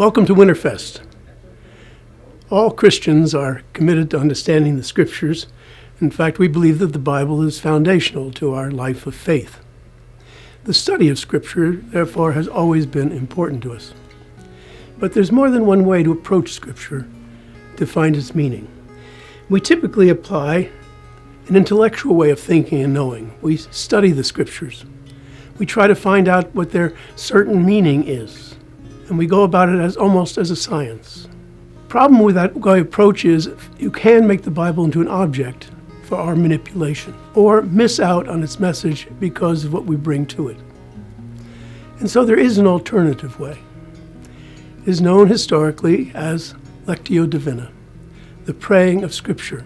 Welcome to Winterfest. All Christians are committed to understanding the Scriptures. In fact, we believe that the Bible is foundational to our life of faith. The study of Scripture, therefore, has always been important to us. But there's more than one way to approach Scripture to find its meaning. We typically apply an intellectual way of thinking and knowing. We study the Scriptures. We try to find out what their certain meaning is. And we go about it almost as a science. Problem with that way of approach is you can make the Bible into an object for our manipulation or miss out on its message because of what we bring to it. And so there is an alternative way. It is known historically as Lectio Divina, the praying of Scripture.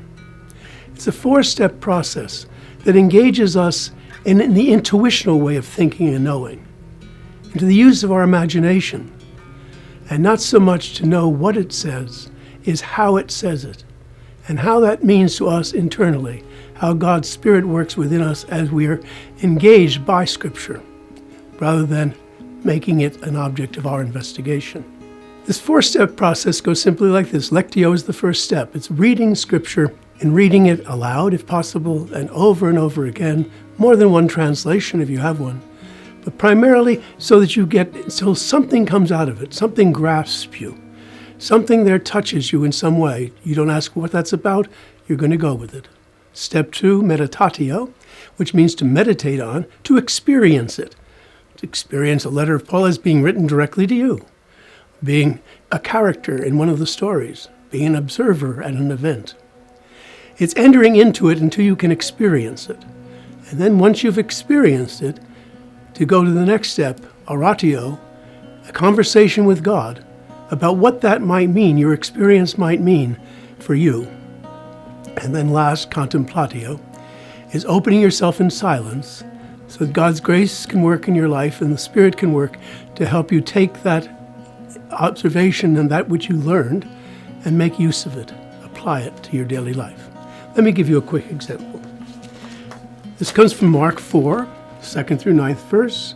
It's a four-step process that engages us in the intuitional way of thinking and knowing, into the use of our imagination, and not so much to know what it says, is how it says it, and how that means to us internally, how God's Spirit works within us as we are engaged by Scripture, rather than making it an object of our investigation. This four-step process goes simply like this. Lectio is the first step. It's reading Scripture and reading it aloud, if possible, and over again, more than one translation if you have one, but primarily so that so something comes out of it, something grasps you, something there touches you in some way. You don't ask what that's about, you're going to go with it. Step 2, meditatio, which means to meditate on, to experience it. To experience a letter of Paul as being written directly to you, being a character in one of the stories, being an observer at an event. It's entering into it until you can experience it. And then once you've experienced it, to go to the next step, oratio, a conversation with God about what that might mean, your experience might mean for you. And then last, contemplatio, is opening yourself in silence so that God's grace can work in your life and the Spirit can work to help you take that observation and that which you learned and make use of it, apply it to your daily life. Let me give you a quick example. This comes from Mark 4, 2nd through 9th verse.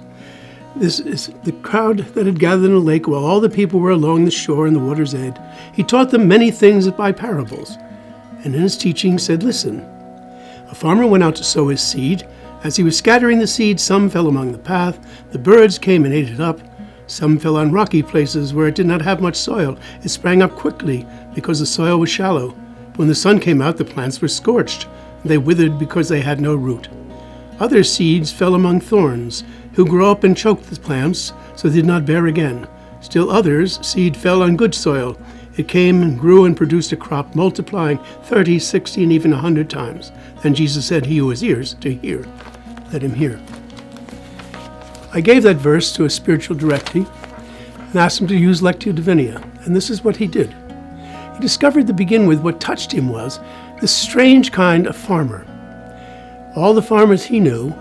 This is the crowd that had gathered in a lake while all the people were along the shore in the water's edge. He taught them many things by parables, and in his teaching said, "Listen, a farmer went out to sow his seed. As he was scattering the seed, some fell along the path. The birds came and ate it up. Some fell on rocky places where it did not have much soil. It sprang up quickly because the soil was shallow. When the sun came out, the plants were scorched. They withered because they had no root. Other seeds fell among thorns, who grew up and choked the plants, so they did not bear again. Still others' seed fell on good soil. It came and grew and produced a crop, multiplying 30, 60, and even 100 times. Then Jesus said, 'He who has ears to hear, let him hear.'" I gave that verse to a spiritual directee and asked him to use Lectio Divina, and this is what he did. He discovered to begin with what touched him was this strange kind of farmer. All the farmers he knew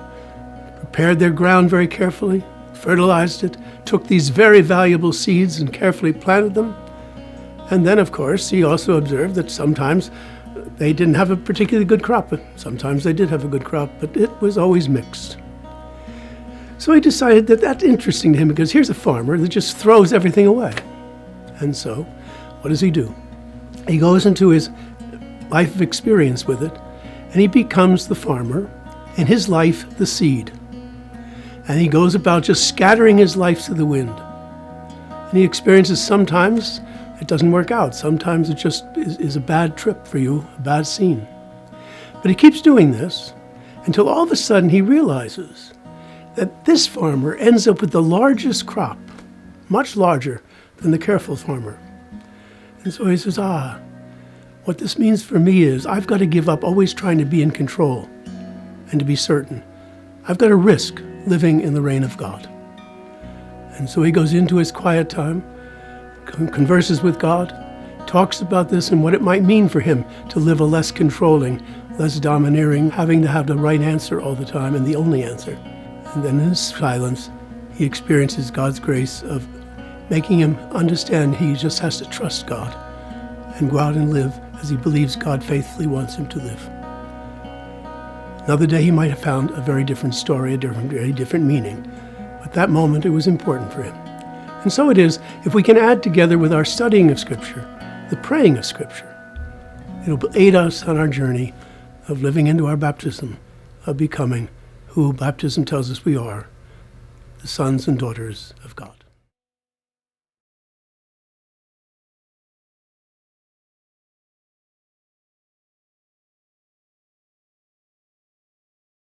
prepared their ground very carefully, fertilized it, took these very valuable seeds and carefully planted them. And then, of course, he also observed that sometimes they didn't have a particularly good crop, but sometimes they did have a good crop, but it was always mixed. So he decided that that's interesting to him because here's a farmer that just throws everything away. And so, what does he do? He goes into his life of experience with it, and he becomes the farmer, and his life the seed. And he goes about just scattering his life to the wind. And he experiences sometimes it doesn't work out. Sometimes it just is a bad trip for you, a bad scene. But he keeps doing this until all of a sudden he realizes that this farmer ends up with the largest crop, much larger than the careful farmer. And so he says, what this means for me is I've got to give up always trying to be in control and to be certain. I've got to risk living in the reign of God. And so he goes into his quiet time, converses with God, talks about this and what it might mean for him to live a less controlling, less domineering, having to have the right answer all the time and the only answer. And then in his silence, he experiences God's grace of making him understand he just has to trust God and go out and live as he believes God faithfully wants him to live. Another day he might have found a very different story, very different meaning. But that moment, it was important for him. And so it is, if we can add together with our studying of Scripture, the praying of Scripture, it'll aid us on our journey of living into our baptism, of becoming who baptism tells us we are, the sons and daughters of God.